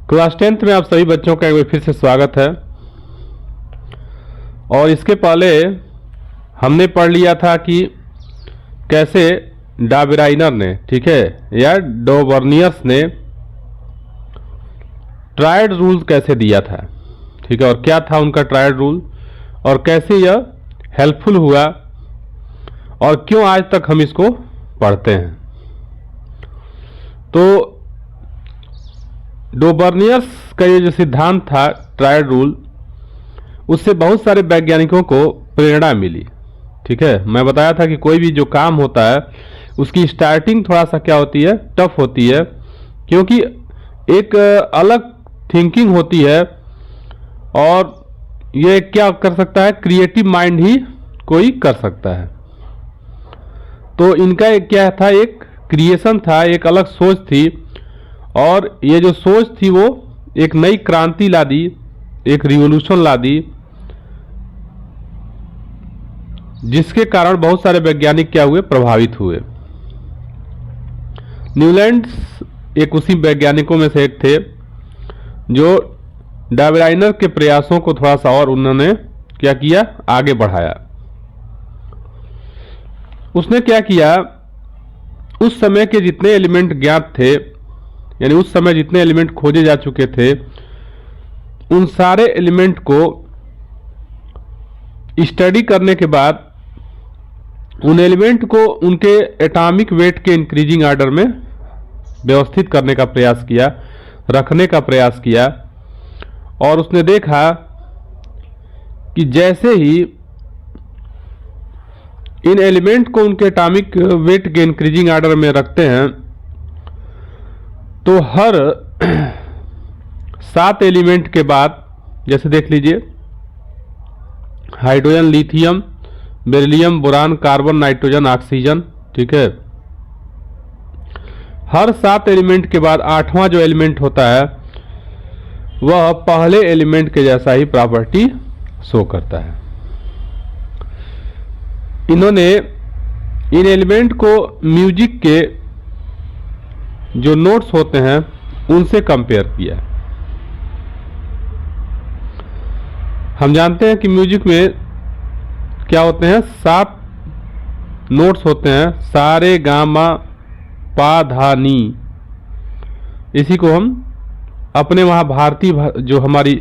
Class 10th में आप सभी बच्चों का एक बार फिर से स्वागत है। और इसके पहले हमने पढ़ लिया था कि कैसे डाबराइनर ने, ठीक है, या डोबर्नियर्स ने ट्रायड रूल कैसे दिया था, ठीक है, और क्या था उनका ट्रायड रूल और कैसे यह हेल्पफुल हुआ और क्यों आज तक हम इसको पढ़ते हैं। तो डोबर्नियर्स का ये जो सिद्धांत था ट्रायड रूल, उससे बहुत सारे वैज्ञानिकों को प्रेरणा मिली। ठीक है, मैं बताया था कि कोई भी जो काम होता है उसकी स्टार्टिंग थोड़ा सा क्या होती है, टफ होती है, क्योंकि एक अलग थिंकिंग होती है और ये क्या कर सकता है, क्रिएटिव माइंड ही कोई कर सकता है। तो इनका एक क्या था, एक क्रिएशन था, एक अलग सोच थी और ये जो सोच थी वो एक नई क्रांति ला दी, एक रिवॉल्यूशन ला दी, जिसके कारण बहुत सारे वैज्ञानिक क्या हुए, प्रभावित हुए। न्यूलैंड एक उसी वैज्ञानिकों में से एक थे जो डाबराइनर के प्रयासों को थोड़ा सा और उन्होंने क्या किया, आगे बढ़ाया। उसने क्या किया, उस समय के जितने एलिमेंट ज्ञात थे, यानी उस समय जितने एलिमेंट खोजे जा चुके थे, उन सारे एलिमेंट को स्टडी करने के बाद उन एलिमेंट को उनके एटॉमिक वेट के इंक्रीजिंग ऑर्डर में व्यवस्थित करने का प्रयास किया, रखने का प्रयास किया। और उसने देखा कि जैसे ही इन एलिमेंट को उनके एटॉमिक वेट के इंक्रीजिंग ऑर्डर में रखते हैं तो हर 7 एलिमेंट के बाद, जैसे देख लीजिए, hydrogen, lithium, beryllium, boron, carbon, nitrogen, oxygen, ठीक है, हर 7 एलिमेंट के बाद 8वां जो एलिमेंट होता है वह पहले एलिमेंट के जैसा ही प्रॉपर्टी शो करता है। इन्होंने इन एलिमेंट को म्यूजिक के जो नोट्स होते हैं उनसे कंपेयर किया। हम जानते हैं कि म्यूजिक में क्या होते हैं, 7 नोट्स होते हैं, सारे, गामा, पा, धा, नी। इसी को हम अपने वहाँ भारतीय जो हमारी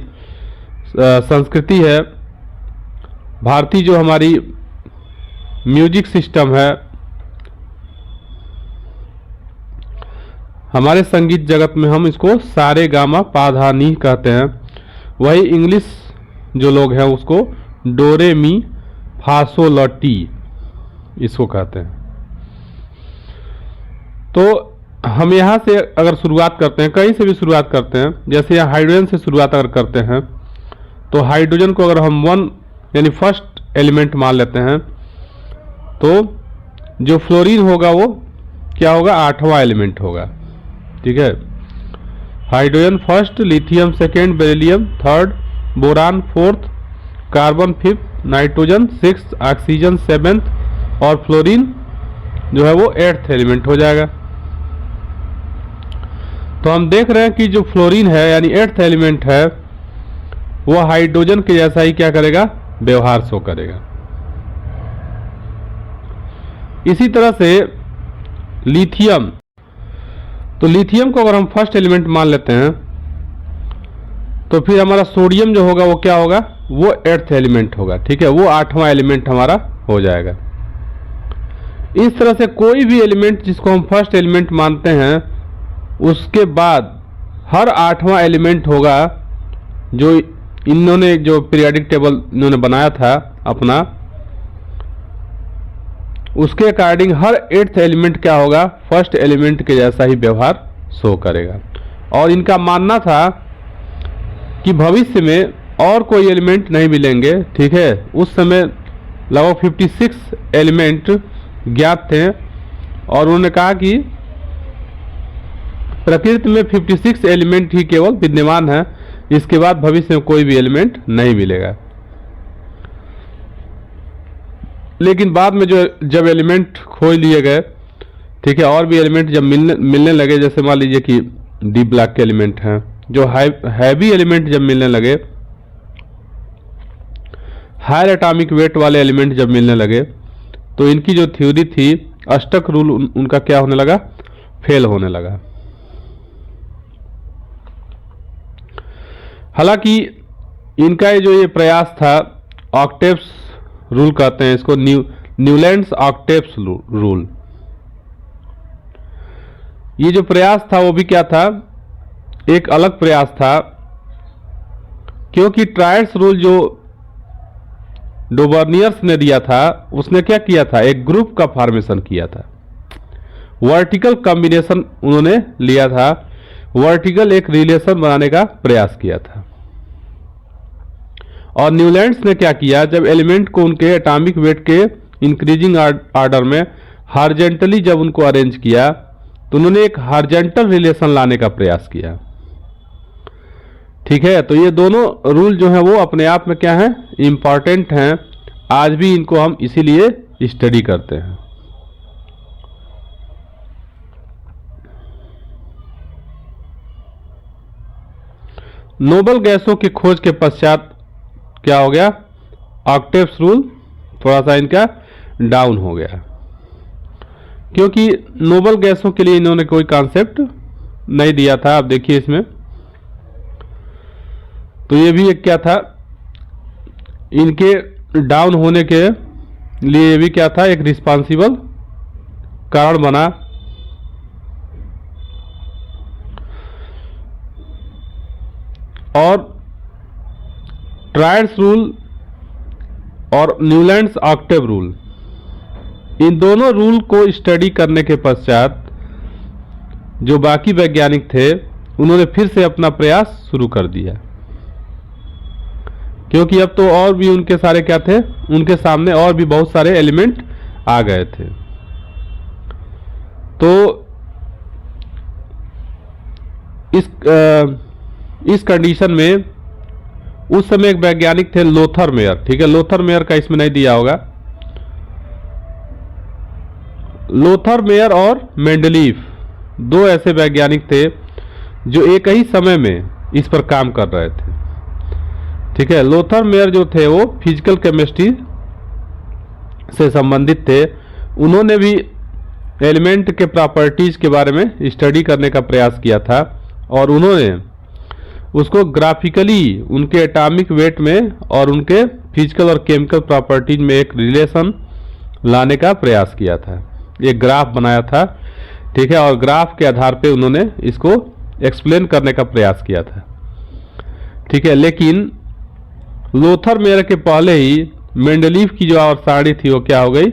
संस्कृति है, भारतीय जो हमारी म्यूजिक सिस्टम है, हमारे संगीत जगत में हम इसको सारे, गामा, पा, धा, नी कहते हैं। वही इंग्लिश जो लोग हैं उसको डोरे, मी, फा, सो, ला, टी इसको कहते हैं। तो हम यहाँ से अगर शुरुआत करते हैं, कहीं से भी शुरुआत करते हैं, जैसे यहाँ हाइड्रोजन से शुरुआत अगर करते हैं तो हाइड्रोजन को अगर हम 1 यानी फर्स्ट एलिमेंट मान लेते हैं तो जो फ्लोरीन होगा वो क्या होगा, 8वां एलिमेंट होगा। ठीक है, hydrogen first, lithium second, beryllium third, boron fourth, carbon fifth, nitrogen 6th, oxygen 7th और फ्लोरीन जो है वो 8th एलिमेंट हो जाएगा। तो हम देख रहे हैं कि जो फ्लोरीन है यानी 8th एलिमेंट है वह हाइड्रोजन के जैसा ही क्या करेगा, व्यवहार शो करेगा। इसी तरह से लिथियम, तो लिथियम को अगर हम फर्स्ट एलिमेंट मान लेते हैं तो फिर हमारा सोडियम जो होगा वो क्या होगा, वो 8th एलिमेंट होगा। ठीक है, वो 8वां एलिमेंट हमारा हो जाएगा। इस तरह से कोई भी एलिमेंट जिसको हम फर्स्ट एलिमेंट मानते हैं उसके बाद हर 8वां एलिमेंट होगा जो इन्होंने जो पीरियोडिक टेबल इन्होंने बनाया था अपना, उसके अकॉर्डिंग हर 8th एलिमेंट क्या होगा, फर्स्ट एलिमेंट के जैसा ही व्यवहार शो करेगा। और इनका मानना था कि भविष्य में और कोई एलिमेंट नहीं मिलेंगे। ठीक है, उस समय लगभग 56 एलिमेंट ज्ञात थे और उन्होंने कहा कि प्रकृति में 56 एलिमेंट ही केवल विद्यमान है, इसके बाद भविष्य में कोई भी एलिमेंट नहीं मिलेगा। लेकिन बाद में जब एलिमेंट खोज लिए गए, ठीक है, और भी एलिमेंट जब मिलने लगे, जैसे मान लीजिए कि डी ब्लैक के एलिमेंट हैं, जो हैवी एलिमेंट जब मिलने लगे, हायर एटॉमिक वेट वाले एलिमेंट जब मिलने लगे, तो इनकी जो थ्योरी थी अष्टक रूल उनका क्या होने लगा, फेल होने लगा। हालांकि इनका ये प्रयास था, ऑक्टेव्स रूल कहते हैं इसको, न्यूलैंड्स ऑक्टेव्स रूल। ये जो प्रयास था वो भी क्या था, एक अलग प्रयास था, क्योंकि ट्रायड्स रूल जो डोबर्नियर्स ने दिया था, उसने क्या किया था, एक ग्रुप का फॉर्मेशन किया था, वर्टिकल कॉम्बिनेशन उन्होंने लिया था, वर्टिकल एक रिलेशन बनाने का प्रयास किया था। और न्यूलैंड्स ने क्या किया, जब एलिमेंट को उनके एटॉमिक वेट के इंक्रीजिंग आर्डर में हॉरिजॉन्टली जब उनको अरेंज किया, तो उन्होंने एक हॉरिजॉन्टल रिलेशन लाने का प्रयास किया। ठीक है, तो ये दोनों रूल जो हैं वो अपने आप में क्या हैं, इंपॉर्टेंट हैं। आज भी इनको हम इसीलिए स्टडी करते हैं। नोबल गैसों की खोज के पश्चात क्या हो गया, ऑक्टेव्स रूल थोड़ा सा इनका डाउन हो गया, क्योंकि नोबल गैसों के लिए इन्होंने कोई कॉन्सेप्ट नहीं दिया था। आप देखिए इसमें, तो ये भी एक क्या था, इनके डाउन होने के लिए ये भी क्या था, एक रिस्पॉन्सिबल कारण बना। और ट्रायड्स रूल और न्यूलैंड्स ऑक्टेव रूल, इन दोनों रूल को स्टडी करने के पश्चात जो बाकी वैज्ञानिक थे उन्होंने फिर से अपना प्रयास शुरू कर दिया, क्योंकि अब तो और भी उनके सारे क्या थे, उनके सामने और भी बहुत सारे एलिमेंट आ गए थे। तो इस कंडीशन में उस समय एक वैज्ञानिक थे लोथर मेयर। ठीक है, लोथर मेयर का इसमें नहीं दिया होगा। लोथर मेयर और मेंडलीफ दो ऐसे वैज्ञानिक थे जो एक ही समय में इस पर काम कर रहे थे। ठीक है, लोथर मेयर जो थे वो फिजिकल केमिस्ट्री से संबंधित थे। उन्होंने भी एलिमेंट के प्रॉपर्टीज के बारे में स्टडी करने का प्रयास किया था, और उन्होंने उसको ग्राफिकली उनके एटॉमिक वेट में और उनके फिजिकल और केमिकल प्रॉपर्टीज में एक रिलेशन लाने का प्रयास किया था। एक ग्राफ बनाया था। ठीक है, और ग्राफ के आधार पे उन्होंने इसको एक्सप्लेन करने का प्रयास किया था। ठीक है, लेकिन लोथर मेयर के पहले ही मेंडलीफ की जो आवर्त थी वो क्या हो गई,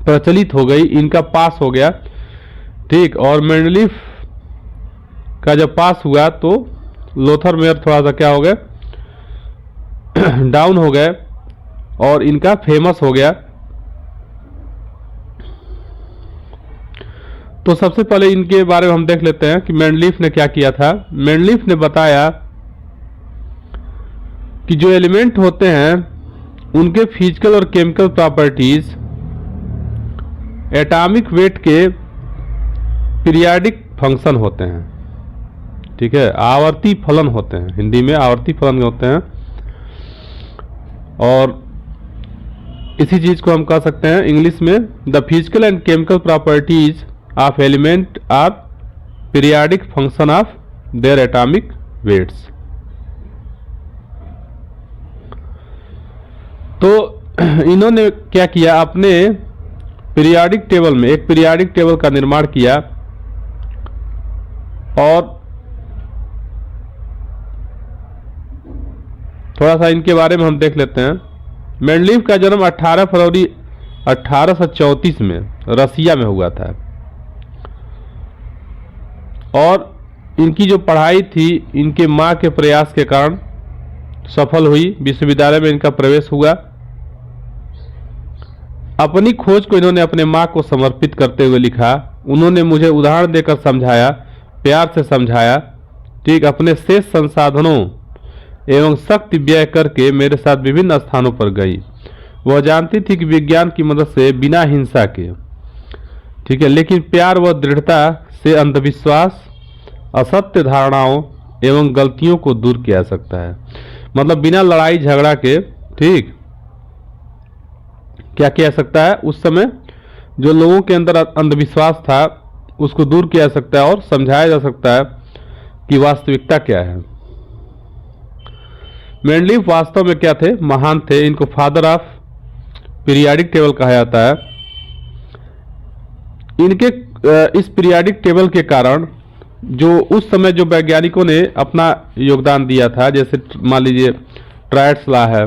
प्रचलित हो गई, इनका पास हो गया। ठीक, और मेंडलीफ का जब पास हुआ तो लोथर मेयर थोड़ा सा क्या हो गए, डाउन हो गए, और इनका फेमस हो गया। तो सबसे पहले इनके बारे में हम देख लेते हैं कि मेंडलीफ ने क्या किया था। मेंडलीफ ने बताया कि जो एलिमेंट होते हैं उनके फिजिकल और केमिकल प्रॉपर्टीज एटॉमिक वेट के पीरियाडिक फंक्शन होते हैं। ठीक है, आवर्ती फलन होते हैं, हिंदी में आवर्ती फलन होते हैं। और इसी चीज को हम कह सकते हैं इंग्लिश में, the physical and chemical properties of element are periodic function of their atomic weights. तो इन्होंने क्या किया, अपने पीरियाडिक टेबल में एक पीरियाडिक टेबल का निर्माण किया, और थोड़ा सा इनके बारे में हम देख लेते हैं। मेंडलीफ का जन्म 18 फरवरी 1834 में रसिया में हुआ था, और इनकी जो पढ़ाई थी इनके मां के प्रयास के कारण सफल हुई। विश्वविद्यालय में इनका प्रवेश हुआ। अपनी खोज को इन्होंने अपने मां को समर्पित करते हुए लिखा, उन्होंने मुझे उदाहरण देकर समझाया, प्यार से समझाया। ठीक, अपने शेष संसाधनों एवं शक्ति व्यय करके मेरे साथ विभिन्न स्थानों पर गई। वह जानती थी कि विज्ञान की मदद से बिना हिंसा के, ठीक है, लेकिन प्यार व दृढ़ता से अंधविश्वास असत्य धारणाओं एवं गलतियों को दूर किया जा सकता है। मतलब बिना लड़ाई झगड़ा के, ठीक, क्या किया जा सकता है, उस समय जो लोगों के अंदर अंधविश्वास था उसको दूर किया जा सकता है और समझाया जा सकता है कि वास्तविकता क्या है। मेंडलीफ वास्तव में क्या थे, महान थे। इनको फादर ऑफ पीरियाडिक टेबल कहा जाता है। इनके इस पीरियाडिक टेबल के कारण जो उस समय जो वैज्ञानिकों ने अपना योगदान दिया था, जैसे मान लीजिए ट्रायड्स लॉ है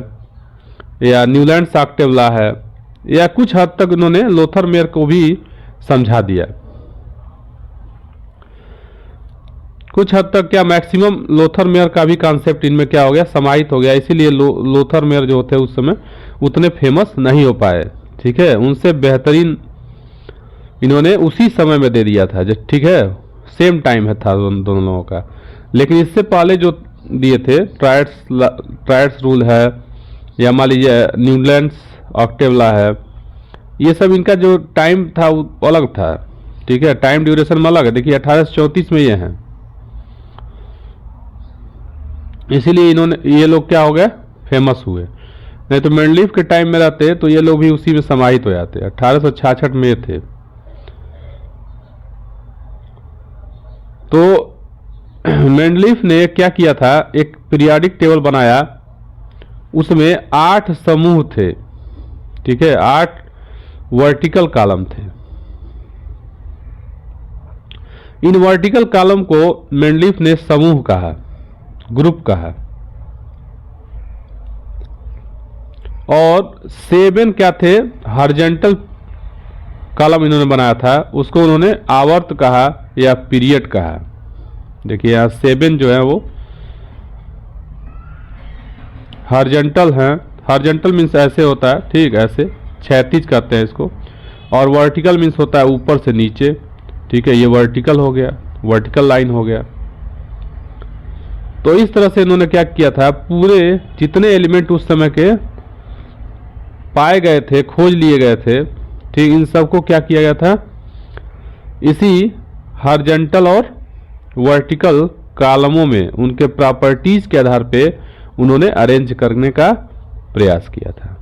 या न्यूलैंड्स ऑक्टेव लॉ है, या कुछ हद तक उन्होंने लोथर मेयर को भी समझा दिया। कुछ हद तक क्या, मैक्सिमम लोथर मेयर का भी कॉन्सेप्ट इनमें क्या हो गया, समाहित हो गया। इसीलिए लोथर मेयर जो थे उस समय उतने फेमस नहीं हो पाए। ठीक है, उनसे बेहतरीन इन्होंने उसी समय में दे दिया था, ठीक है, सेम टाइम है था दोनों लोगों का। लेकिन इससे पहले जो दिए थे ट्रायड्स रूल है या मान लीजिए न्यूलैंड्स ऑक्टेव लॉ है, ये सब इनका जो टाइम था वो अलग था। ठीक है, टाइम ड्यूरेशन में अलग है। देखिए 1834 में ये हैं, इसीलिए ये लोग क्या हो गए, फेमस हुए। नहीं तो मेंडलीफ के टाइम में रहते तो ये लोग भी उसी में समाहित हो जाते। 1866 में थे। तो मेंडलीफ ने क्या किया था, एक पीरियाडिक टेबल बनाया, उसमें 8 समूह थे। ठीक है, 8 वर्टिकल कॉलम थे। इन वर्टिकल कॉलम को मेंडलीफ ने समूह कहा, ग्रुप कहा। और 7 क्या थे, हॉरिजॉन्टल कॉलम इन्होंने बनाया था, उसको उन्होंने आवर्त कहा या पीरियड कहा। देखिए यहाँ 7 जो है वो हॉरिजॉन्टल है। हॉरिजॉन्टल मीन्स ऐसे होता है, ठीक, ऐसे क्षैतिज कहते हैं इसको। और वर्टिकल मीन्स होता है ऊपर से नीचे। ठीक है, ये वर्टिकल हो गया, वर्टिकल लाइन हो गया। तो इस तरह से इन्होंने क्या किया था, पूरे जितने एलिमेंट उस समय के पाए गए थे, खोज लिए गए थे, ठीक, इन सबको क्या किया गया था, इसी हॉरिजॉन्टल और वर्टिकल कॉलमों में उनके प्रॉपर्टीज के आधार पे उन्होंने अरेंज करने का प्रयास किया था।